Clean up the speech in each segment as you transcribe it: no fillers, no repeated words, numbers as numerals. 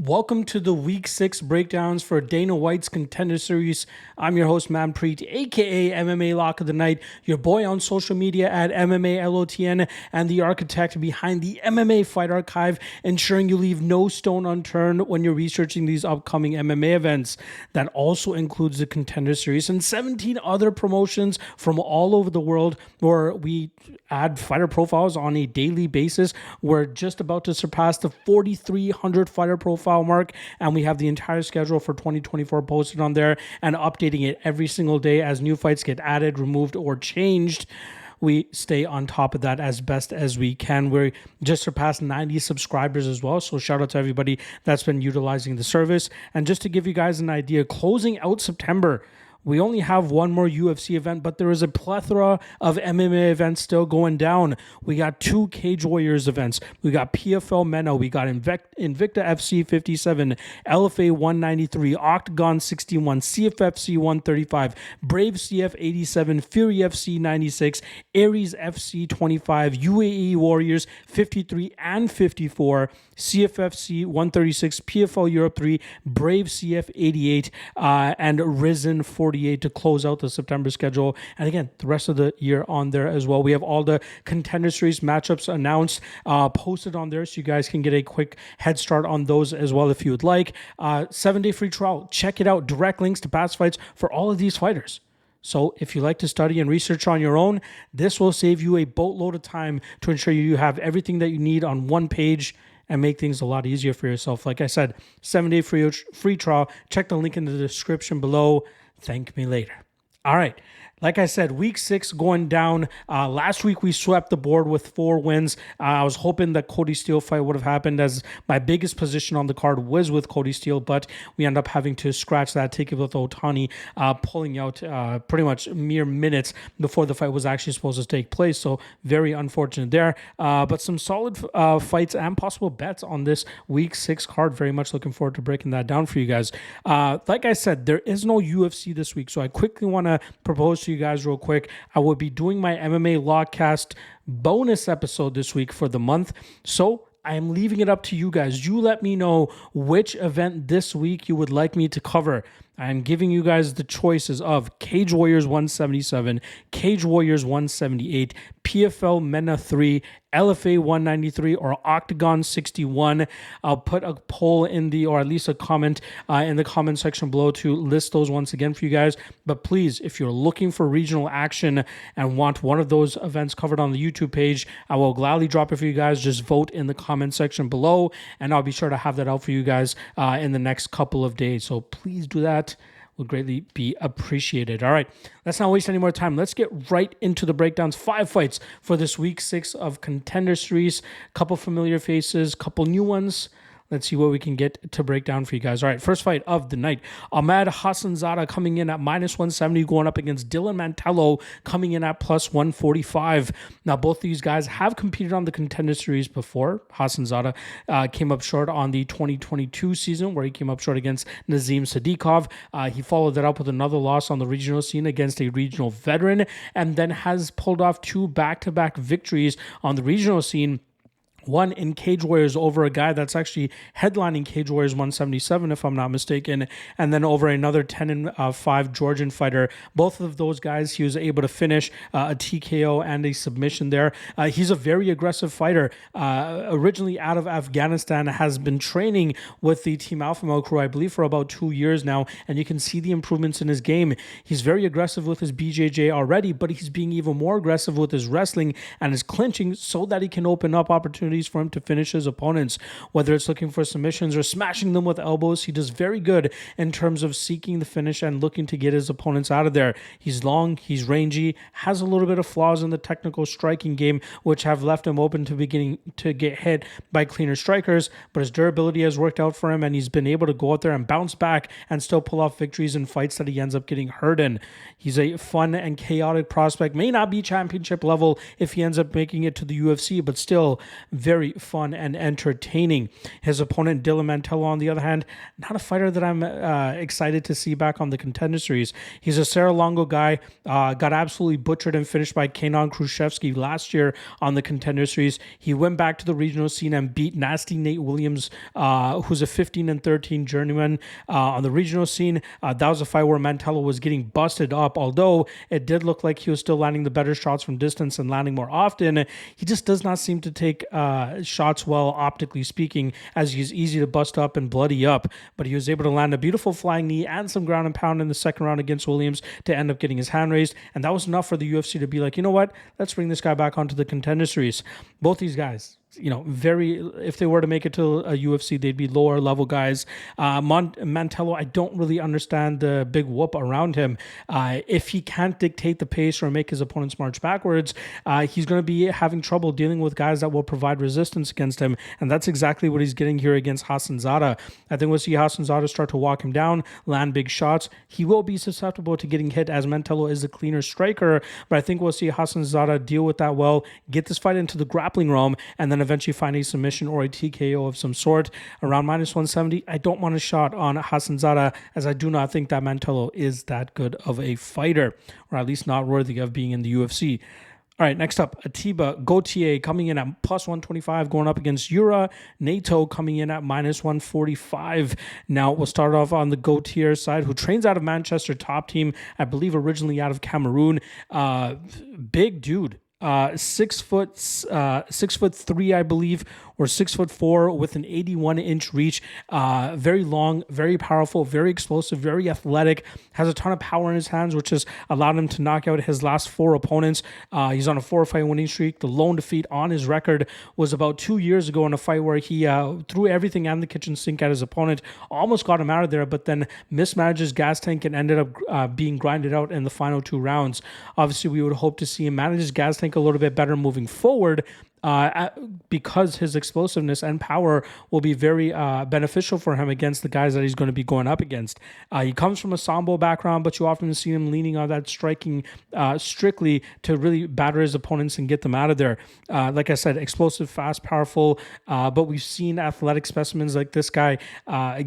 Welcome to the Week 6 breakdowns for Dana White's Contender Series. I'm your host, Manpreet, aka MMA Lock of the Night, your boy on social media at MMALOTN, and the architect behind the MMA Fight Archive, ensuring you leave no stone unturned when you're researching these upcoming MMA events. That also includes the Contender Series and 17 other promotions from all over the world where we add fighter profiles on a daily basis. We're just about to surpass the 4,300 fighter profile mark, and we have the entire schedule for 2024 posted on there and updating it every single day as new fights get added, removed, or changed. We stay on top of that as best as we can. We just surpassed 90 subscribers as well, so shout out to everybody that's been utilizing the service. And just to give you guys an idea, closing out September, we only have one more UFC event, but there is a plethora of MMA events still going down. We got 2 Cage Warriors events. We got PFL MENA. We got Invicta FC 57, LFA 193, OKTAGON 61, CFFC 135, Brave CF 87, Fury FC 96, Aries FC 25, UAE Warriors 53 and 54, CFFC 136, PFL Europe 3, Brave CF 88, and Risen 48 to close out the September schedule. And again, the rest of the year on there as well. We have all the Contender Series matchups announced, posted on there, so you guys can get a quick head start on those as well if you would like. 7-day free trial. Check it out. Direct links to past fights for all of these fighters. So if you like to study and research on your own, this will save you a boatload of time to ensure you have everything that you need on one page and make things a lot easier for yourself. Like I said, 7-day free trial. Check the link in the description below. Thank me later. All right. Like I said, week 6 going down. Last week, we swept the board with 4 wins. I was hoping that Cody Steele fight would have happened, as my biggest position on the card was with Cody Steele, but we end up having to scratch that ticket with Otani pulling out pretty much mere minutes before the fight was actually supposed to take place. So very unfortunate there. But some solid fights and possible bets on this week 6 card. Very much looking forward to breaking that down for you guys. Like I said, there is no UFC this week, so I quickly want to propose to you guys real quick. I will be doing my MMA Lawcast bonus episode this week for the month, so I am leaving it up to you guys. You let me know which event this week you would like me to cover. I'm giving you guys the choices of Cage Warriors 177, Cage Warriors 178, PFL MENA 3, LFA 193, or OKTAGON 61. I'll put a poll in the, or at least a comment in the comment section below to list those once again for you guys. But please, if you're looking for regional action and want one of those events covered on the YouTube page, I will gladly drop it for you guys. Just vote in the comment section below, and I'll be sure to have that out for you guys in the next couple of days. So please do that. Would greatly be appreciated. All right, let's not waste any more time. Let's get right into the breakdowns. 5 fights for this week 6 of Contender Series. Couple familiar faces, couple new ones. Let's see what we can get to break down for you guys. All right, first fight of the night. Ahmed Hassanzada coming in at -170, going up against Dylan Mantello coming in at +145. Now, both these guys have competed on the Contender Series before. Hassanzada came up short on the 2022 season, where he came up short against Nazim Sadiqov. He followed that up with another loss on the regional scene against a regional veteran, and then has pulled off 2 back-to-back victories on the regional scene. One in Cage Warriors over a guy that's actually headlining Cage Warriors 177, if I'm not mistaken, and then over another 10-5 Georgian fighter. Both of those guys, he was able to finish a TKO and a submission there. He's a very aggressive fighter. Originally out of Afghanistan, has been training with the Team Alpha Male crew, I believe, for about 2 years now, and you can see the improvements in his game. He's very aggressive with his BJJ already, but he's being even more aggressive with his wrestling and his clinching so that he can open up opportunities for him to finish his opponents, whether it's looking for submissions or smashing them with elbows. He does very good in terms of seeking the finish and looking to get his opponents out of there. He's long, he's rangy, has a little bit of flaws in the technical striking game, which have left him open to beginning to get hit by cleaner strikers, but his durability has worked out for him, and he's been able to go out there and bounce back and still pull off victories in fights that he ends up getting hurt in. He's a fun and chaotic prospect. May not be championship level if he ends up making it to the UFC, but still very fun and entertaining. His opponent, Dylan Mantello, on the other hand, not a fighter that I'm excited to see back on the Contender Series. He's a Serra-Longo guy, got absolutely butchered and finished by Kenan Khrushchevsky last year on the Contender Series. He went back to the regional scene and beat nasty Nate Williams, who's a 15-13 journeyman on the regional scene. That was a fight where Mantello was getting busted up, although it did look like he was still landing the better shots from distance and landing more often. He just does not seem to take shots well, optically speaking, as he's easy to bust up and bloody up. But he was able to land a beautiful flying knee and some ground and pound in the second round against Williams to end up getting his hand raised. And that was enough for the UFC to be like, you know what? Let's bring this guy back onto the Contender Series. Both these guys, if they were to make it to a UFC, they'd be lower level guys. Mantello, I don't really understand the big whoop around him. If he can't dictate the pace or make his opponents march backwards, he's going to be having trouble dealing with guys that will provide resistance against him. And that's exactly what he's getting here against Hassanzada. I think we'll see Hassanzada start to walk him down, land big shots. He will be susceptible to getting hit as Mantello is the cleaner striker, but I think we'll see Hassanzada deal with that well, get this fight into the grappling realm, and then eventually find a submission or a TKO of some sort. Around -170, I don't want a shot on Hassanzada, as I do not think that Mantello is that good of a fighter, or at least not worthy of being in the UFC. All right, next up, Atiba Gautier coming in at +125, going up against Yura. Naito coming in at -145. Now, we'll start off on the Gautier side, who trains out of Manchester Top Team, I believe originally out of Cameroon. Big dude. 6'3", I believe, or 6'4", with an 81-inch reach. Very long, very powerful, very explosive, very athletic. Has a ton of power in his hands, which has allowed him to knock out his last 4 opponents. He's on a 4-fight winning streak. The lone defeat on his record was about 2 years ago in a fight where he threw everything and the kitchen sink at his opponent, almost got him out of there, but then mismanaged his gas tank and ended up being grinded out in the final 2 rounds. Obviously, we would hope to see him manage his gas tank a little bit better moving forward, because his explosiveness and power will be very beneficial for him against the guys that he's going to be going up against. He comes from a sambo background, but you often see him leaning on that striking strictly to really batter his opponents and get them out of there. Like I said, explosive, fast, powerful, but we've seen athletic specimens like this guy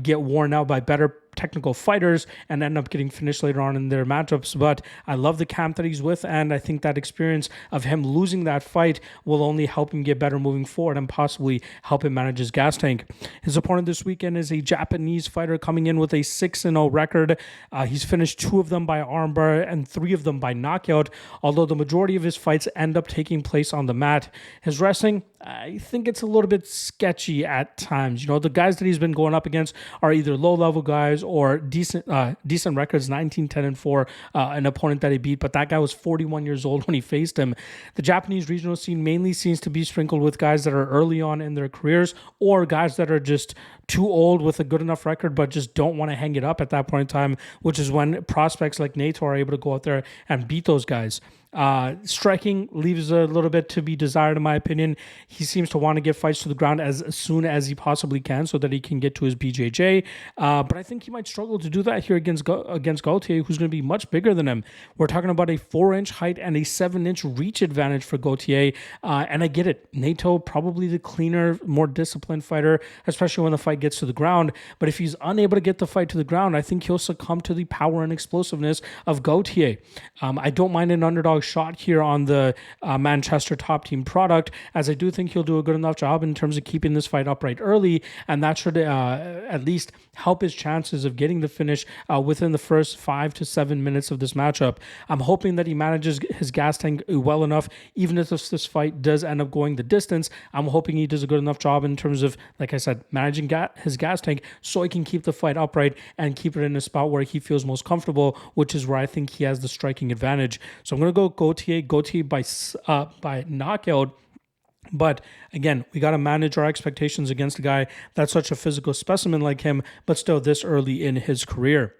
get worn out by better technical fighters and end up getting finished later on in their matchups. But I love the camp that he's with, and I think that experience of him losing that fight will only help him get better moving forward and possibly help him manage his gas tank. His opponent this weekend is a Japanese fighter coming in with a 6-0 record. He's finished 2 of them by armbar and 3 of them by knockout, although the majority of his fights end up taking place on the mat. His wrestling, I think it's a little bit sketchy at times. The guys that he's been going up against are either low-level guys or decent records, 19-10-4, an opponent that he beat, but that guy was 41 years old when he faced him. The Japanese regional scene mainly seems to be sprinkled with guys that are early on in their careers or guys that are just too old with a good enough record but just don't want to hang it up at that point in time, which is when prospects like Naito are able to go out there and beat those guys. Striking leaves a little bit to be desired, in my opinion. He seems to want to get fights to the ground as soon as he possibly can so that he can get to his BJJ. But I think he might struggle to do that here against Gautier, who's going to be much bigger than him. We're talking about a 4-inch height and a 7-inch reach advantage for Gautier. And I get it. Naito, probably the cleaner, more disciplined fighter, especially when the fight gets to the ground. But if he's unable to get the fight to the ground, I think he'll succumb to the power and explosiveness of Gautier. I don't mind an underdog shot here on the Manchester Top Team product, as I do think he'll do a good enough job in terms of keeping this fight upright early, and that should at least help his chances of getting the finish within the first 5 to 7 minutes of this matchup. I'm hoping that he manages his gas tank well enough, even if this fight does end up going the distance. I'm hoping he does a good enough job in terms of, like I said, managing his gas tank so he can keep the fight upright and keep it in a spot where he feels most comfortable, which is where I think he has the striking advantage. So I'm going to go Gautier by knockout. But again, we got to manage our expectations against a guy that's such a physical specimen like him, but still this early in his career.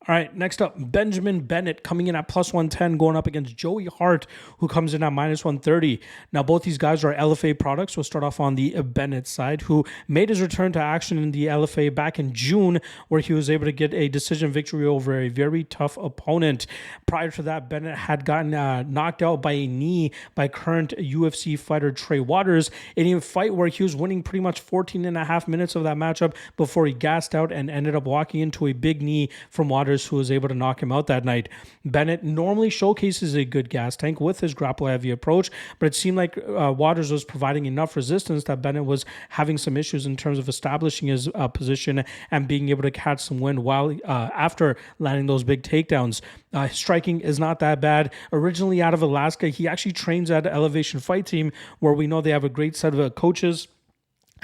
All right, next up, Benjamin Bennett coming in at plus 110, going up against Joey Hart, who comes in at minus 130. Now, both these guys are LFA products. We'll start off on the Bennett side, who made his return to action in the LFA back in June, where he was able to get a decision victory over a very tough opponent. Prior to that, Bennett had gotten knocked out by a knee by current UFC fighter Trey Waters in a fight where he was winning pretty much 14 and a half minutes of that matchup before he gassed out and ended up walking into a big knee from Waters, who was able to knock him out that night. Bennett normally showcases a good gas tank with his grapple-heavy approach, but it seemed like Waters was providing enough resistance that Bennett was having some issues in terms of establishing his position and being able to catch some wind while after landing those big takedowns. His striking is not that bad. Originally out of Alaska, he actually trains at Elevation Fight Team, where we know they have a great set of coaches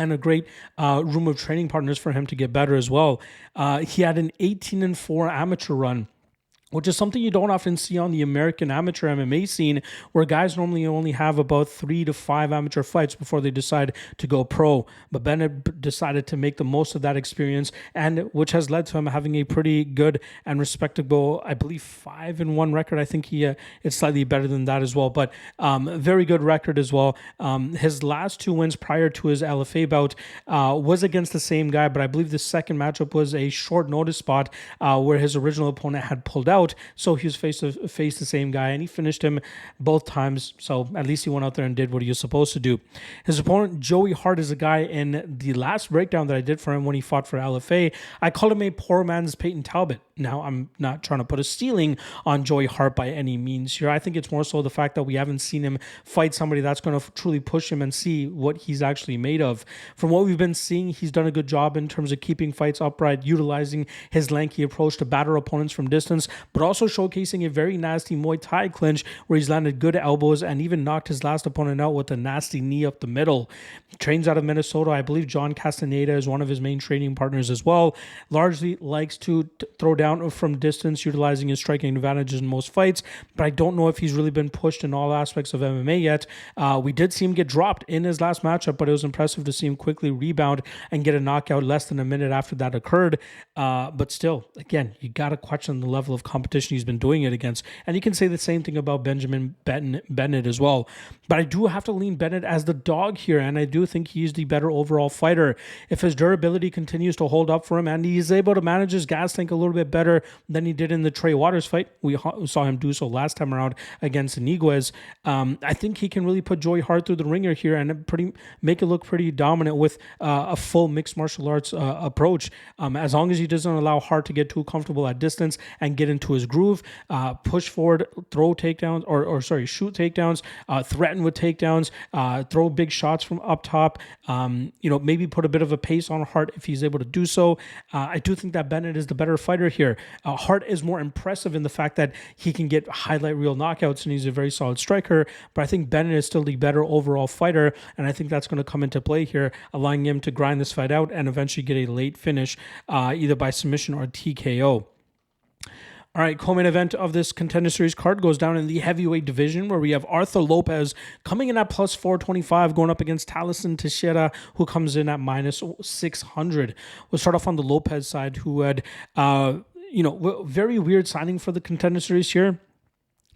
and a great room of training partners for him to get better as well. He had an 18-4 amateur run, which is something you don't often see on the American amateur MMA scene, where guys normally only have about 3 to 5 amateur fights before they decide to go pro. But Bennett decided to make the most of that experience, and which has led to him having a pretty good and respectable, I believe, 5-1 record. I think it's slightly better than that as well, but very good record as well. His last 2 wins prior to his LFA bout was against the same guy, but I believe the second matchup was a short notice spot where his original opponent had pulled out. So he was face to face the same guy, and he finished him both times. So at least he went out there and did what he was supposed to do. His opponent, Joey Hart, is a guy in the last breakdown that I did for him when he fought for LFA. I called him a poor man's Peyton Talbot. Now, I'm not trying to put a ceiling on Joey Hart by any means here. I think it's more so the fact that we haven't seen him fight somebody that's going to truly push him and see what he's actually made of. From what we've been seeing, he's done a good job in terms of keeping fights upright, utilizing his lanky approach to batter opponents from distance, but also showcasing a very nasty Muay Thai clinch where he's landed good elbows and even knocked his last opponent out with a nasty knee up the middle. Trains out of Minnesota. I believe John Castaneda is one of his main training partners as well. Largely likes to throw down from distance, utilizing his striking advantages in most fights, but I don't know if he's really been pushed in all aspects of MMA yet. We did see him get dropped in his last matchup, but it was impressive to see him quickly rebound and get a knockout less than a minute after that occurred. But still, again, you got to question the level of competition he's been doing it against. And you can say the same thing about Benjamin Bennett as well. But I do have to lean Bennett as the dog here, and I do think he's the better overall fighter. If his durability continues to hold up for him and he's able to manage his gas tank a little bit better than he did in the Trey Waters fight, we saw him do so last time around against Iniguez, I think he can really put Joey Hart through the ringer here and make it look pretty dominant with a full mixed martial arts approach. As long as he doesn't allow Hart to get too comfortable at distance and get into his groove, push forward, throw takedowns, shoot takedowns, threaten with takedowns, throw big shots from up top, maybe put a bit of a pace on Hart if he's able to do so. I do think that Bennett is the better fighter here. Hart is more impressive in the fact that he can get highlight reel knockouts and he's a very solid striker, but I think Bennett is still the better overall fighter, and I think that's going to come into play here, allowing him to grind this fight out and eventually get a late finish, either by submission or TKO. All right, co-main event of this Contender Series card goes down in the heavyweight division, where we have Arthur Lopes coming in at plus 425, going up against Teixeira, who comes in at minus 600. We'll start off on the Lopes side, who had, very weird signing for the Contender Series here.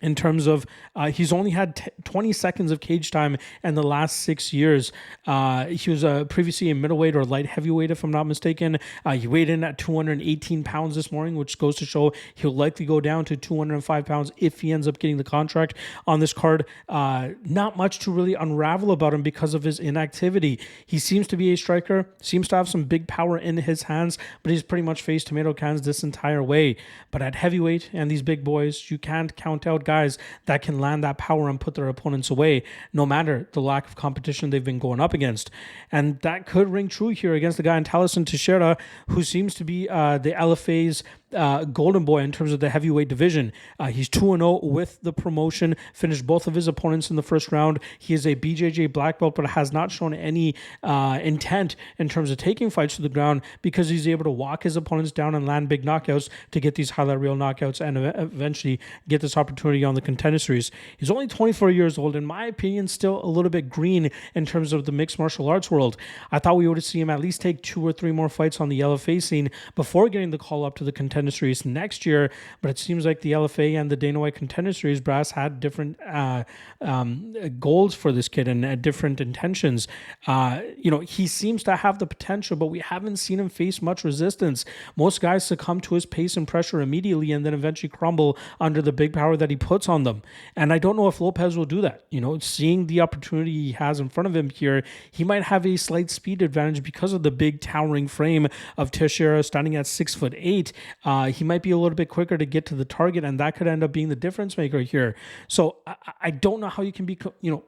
In terms of, he's only had 20 seconds of cage time in the last 6 years. He was previously a middleweight or light heavyweight, if I'm not mistaken. He weighed in at 218 pounds this morning, which goes to show he'll likely go down to 205 pounds if he ends up getting the contract on this card. Not much to really unravel about him because of his inactivity. He seems to be a striker, seems to have some big power in his hands, but he's pretty much faced tomato cans this entire way. But at heavyweight and these big boys, you can't count out guys that can land that power and put their opponents away, no matter the lack of competition they've been going up against. And that could ring true here against the guy in Teixeira, who seems to be the LFA's golden boy in terms of the heavyweight division. He's 2-0 with the promotion, finished both of his opponents in the first round. He is a BJJ black belt, but has not shown any intent in terms of taking fights to the ground, because he's able to walk his opponents down and land big knockouts to get these highlight reel knockouts and eventually get this opportunity on the Contender Series. He's only 24 years old, in my opinion, still a little bit green in terms of the mixed martial arts world. I thought we would see him at least take 2 or 3 more fights on the LFA scene before getting the call up to the Contender Contender Series next year, but it seems like the LFA and the Dana White Contender Series brass had different goals for this kid and different intentions. He seems to have the potential, but we haven't seen him face much resistance. Most guys succumb to his pace and pressure immediately and then eventually crumble under the big power that he puts on them. And I don't know if Lopes will do that. Seeing the opportunity he has in front of him here, he might have a slight speed advantage because of the big towering frame of Teixeira standing at 6'8". He might be a little bit quicker to get to the target, and that could end up being the difference maker here. So I don't know how you can be,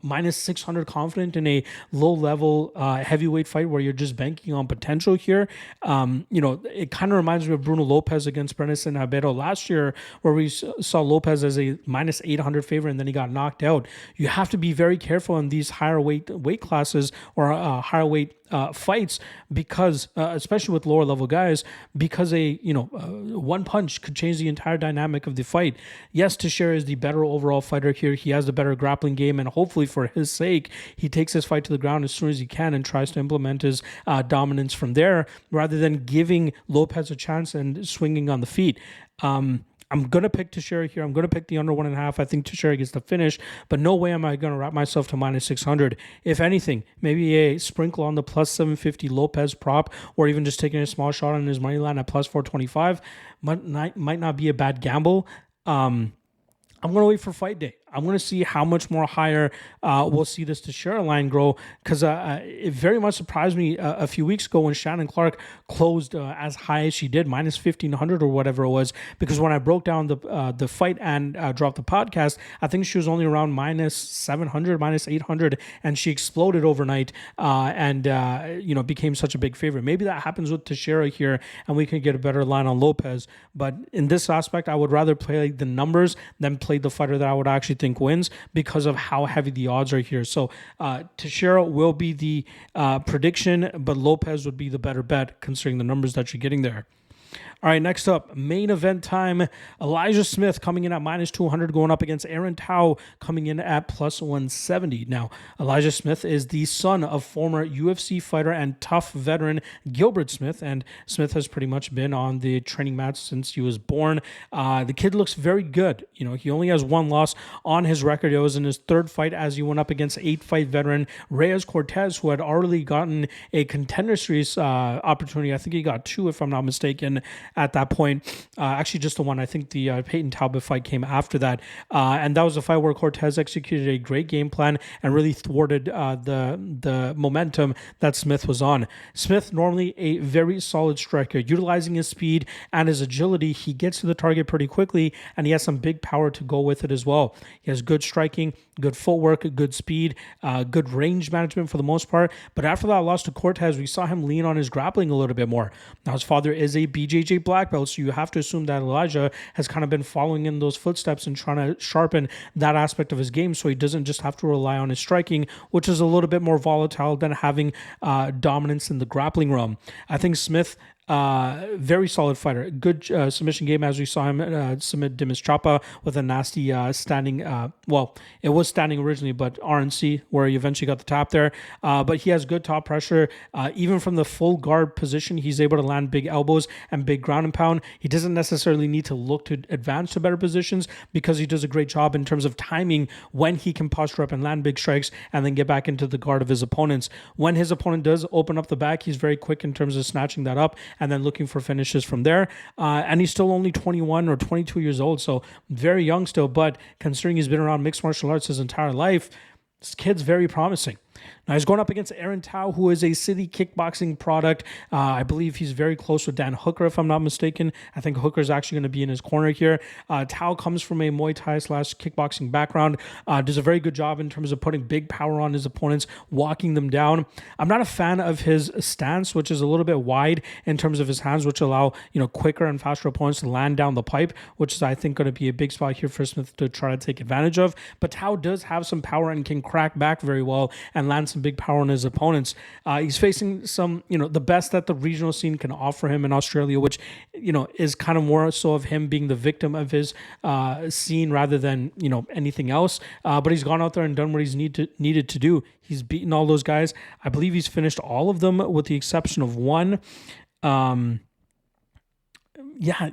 minus 600 confident in a low level heavyweight fight where you're just banking on potential here. It kind of reminds me of Bruno Lopes against Brenison Abero last year, where we saw Lopes as a minus 800 favorite and then he got knocked out. You have to be very careful in these higher weight classes or higher weight fights, because especially with lower level guys, because one punch could change the entire dynamic of the fight. Yes, Teixeira is the better overall fighter here. He has the better grappling game, and hopefully for his sake, he takes his fight to the ground as soon as he can and tries to implement his dominance from there, rather than giving Lopes a chance and swinging on the feet. I'm going to pick Teixeira here. I'm going to pick the under 1.5. I think Teixeira gets the finish, but no way am I going to wrap myself to minus 600. If anything, maybe a sprinkle on the plus 750 Lopes prop, or even just taking a small shot on his money line at plus 425 might not be a bad gamble. I'm going to wait for fight day. I'm going to see how much more higher we'll see this Teixeira line grow, because it very much surprised me a few weeks ago when Shannon Clark closed as high as she did, minus 1,500 or whatever it was, because when I broke down the fight and dropped the podcast, I think she was only around minus 700, minus 800, and she exploded overnight and became such a big favorite. Maybe that happens with Teixeira here and we can get a better line on Lopes, but in this aspect, I would rather play the numbers than play the fighter that I would actually think wins, because of how heavy the odds are here. So Teixeira will be the prediction, but Lopes would be the better bet considering the numbers that you're getting there. All right, next up, main event time. Elijah Smith coming in at minus 200, going up against Aaron Tao, coming in at plus 170. Now, Elijah Smith is the son of former UFC fighter and tough veteran Gilbert Smith, and Smith has pretty much been on the training mats since he was born. The kid looks very good. He only has one loss on his record. It was in his third fight as he went up against 8-fight veteran Reyes Cortez, who had already gotten a Contender Series opportunity. I think he got 2, if I'm not mistaken, at that point. Actually, just the one. I think the Peyton Talbot fight came after that. And that was a fight where Cortez executed a great game plan and really thwarted the momentum that Smith was on. Smith, normally a very solid striker, utilizing his speed and his agility, he gets to the target pretty quickly, and he has some big power to go with it as well. He has good striking, good footwork, good speed, good range management for the most part. But after that loss to Cortez, we saw him lean on his grappling a little bit more. Now, his father is a BJJ black belt, so you have to assume that Elijah has kind of been following in those footsteps and trying to sharpen that aspect of his game, so he doesn't just have to rely on his striking, which is a little bit more volatile than having dominance in the grappling realm. I think Smith, very solid fighter, good submission game, as we saw him submit Dimas Chapa with a nasty standing, it was standing originally, but RNC, where he eventually got the tap there, but he has good top pressure. Even from the full guard position, he's able to land big elbows and big ground and pound. He doesn't necessarily need to look to advance to better positions, because he does a great job in terms of timing when he can posture up and land big strikes and then get back into the guard of his opponents. When his opponent does open up the back, he's very quick in terms of snatching that up and then looking for finishes from there. And he's still only 21 or 22 years old, so very young still, but considering he's been around mixed martial arts his entire life, this kid's very promising. Now he's going up against Aaron Tao, who is a city kickboxing product. I believe he's very close with Dan Hooker, if I'm not mistaken. I think Hooker's actually going to be in his corner here. Tao comes from a Muay Thai / kickboxing background. Does a very good job in terms of putting big power on his opponents, walking them down. I'm not a fan of his stance, which is a little bit wide in terms of his hands, which allow quicker and faster opponents to land down the pipe, which is, I think, going to be a big spot here for Smith to try to take advantage of. But Tao does have some power and can crack back very well and land some big power on his opponents. He's facing some, the best that the regional scene can offer him in Australia, which, is kind of more so of him being the victim of his scene rather than, anything else. But he's gone out there and done what he's needed to do. He's beaten all those guys. I believe he's finished all of them with the exception of one. Yeah,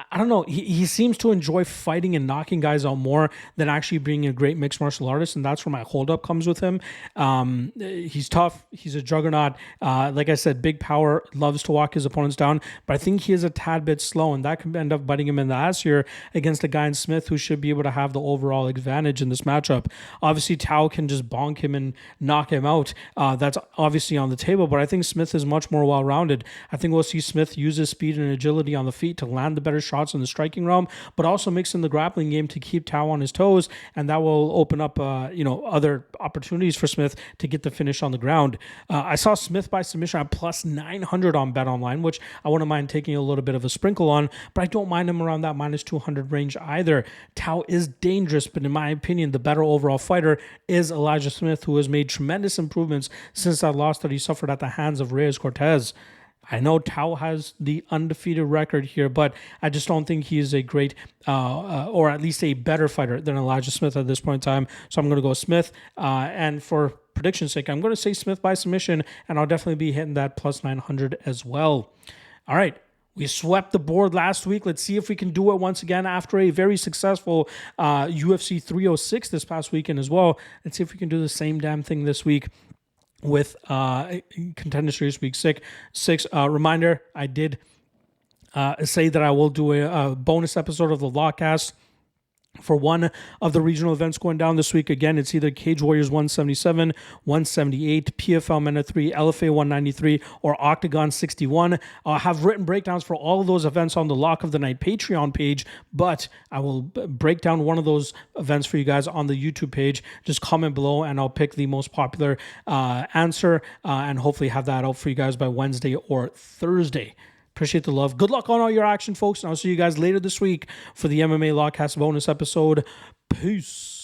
I don't know. He seems to enjoy fighting and knocking guys out more than actually being a great mixed martial artist, and that's where my holdup comes with him. He's tough. He's a juggernaut. Like I said, big power, loves to walk his opponents down, but I think he is a tad bit slow, and that could end up biting him in the ass here against a guy in Smith who should be able to have the overall advantage in this matchup. Obviously, Tao can just bonk him and knock him out. That's obviously on the table, but I think Smith is much more well-rounded. I think we'll see Smith use his speed and agility on the feet to land the better shots in the striking realm, but also mix in the grappling game to keep Tao on his toes, and that will open up other opportunities for Smith to get the finish on the ground. I saw Smith by submission at plus 900 on BetOnline, which I wouldn't mind taking a little bit of a sprinkle on, but I don't mind him around that minus 200 range either. Tao is dangerous, but in my opinion, the better overall fighter is Elijah Smith, who has made tremendous improvements since that loss that he suffered at the hands of Reyes Cortez. I know Tao has the undefeated record here, but I just don't think he is a great, or at least a better fighter than Elijah Smith at this point in time. So I'm going to go Smith. And for prediction's sake, I'm going to say Smith by submission, and I'll definitely be hitting that plus 900 as well. All right. We swept the board last week. Let's see if we can do it once again after a very successful UFC 306 this past weekend as well. Let's see if we can do the same damn thing this week with Contender Series Week 6. Reminder, I did say that I will do a bonus episode of the Lawcast for one of the regional events going down this week. Again, it's either Cage Warriors 177, 178, PFL MENA 3, LFA 193, or Octagon 61. I'll have written breakdowns for all of those events on the Lock of the Night Patreon page, but I will break down one of those events for you guys on the YouTube page. Just comment below, and I'll pick the most popular answer, and hopefully have that out for you guys by Wednesday or Thursday. Appreciate the love. Good luck on all your action, folks. And I'll see you guys later this week for the MMA Lawcast bonus episode. Peace.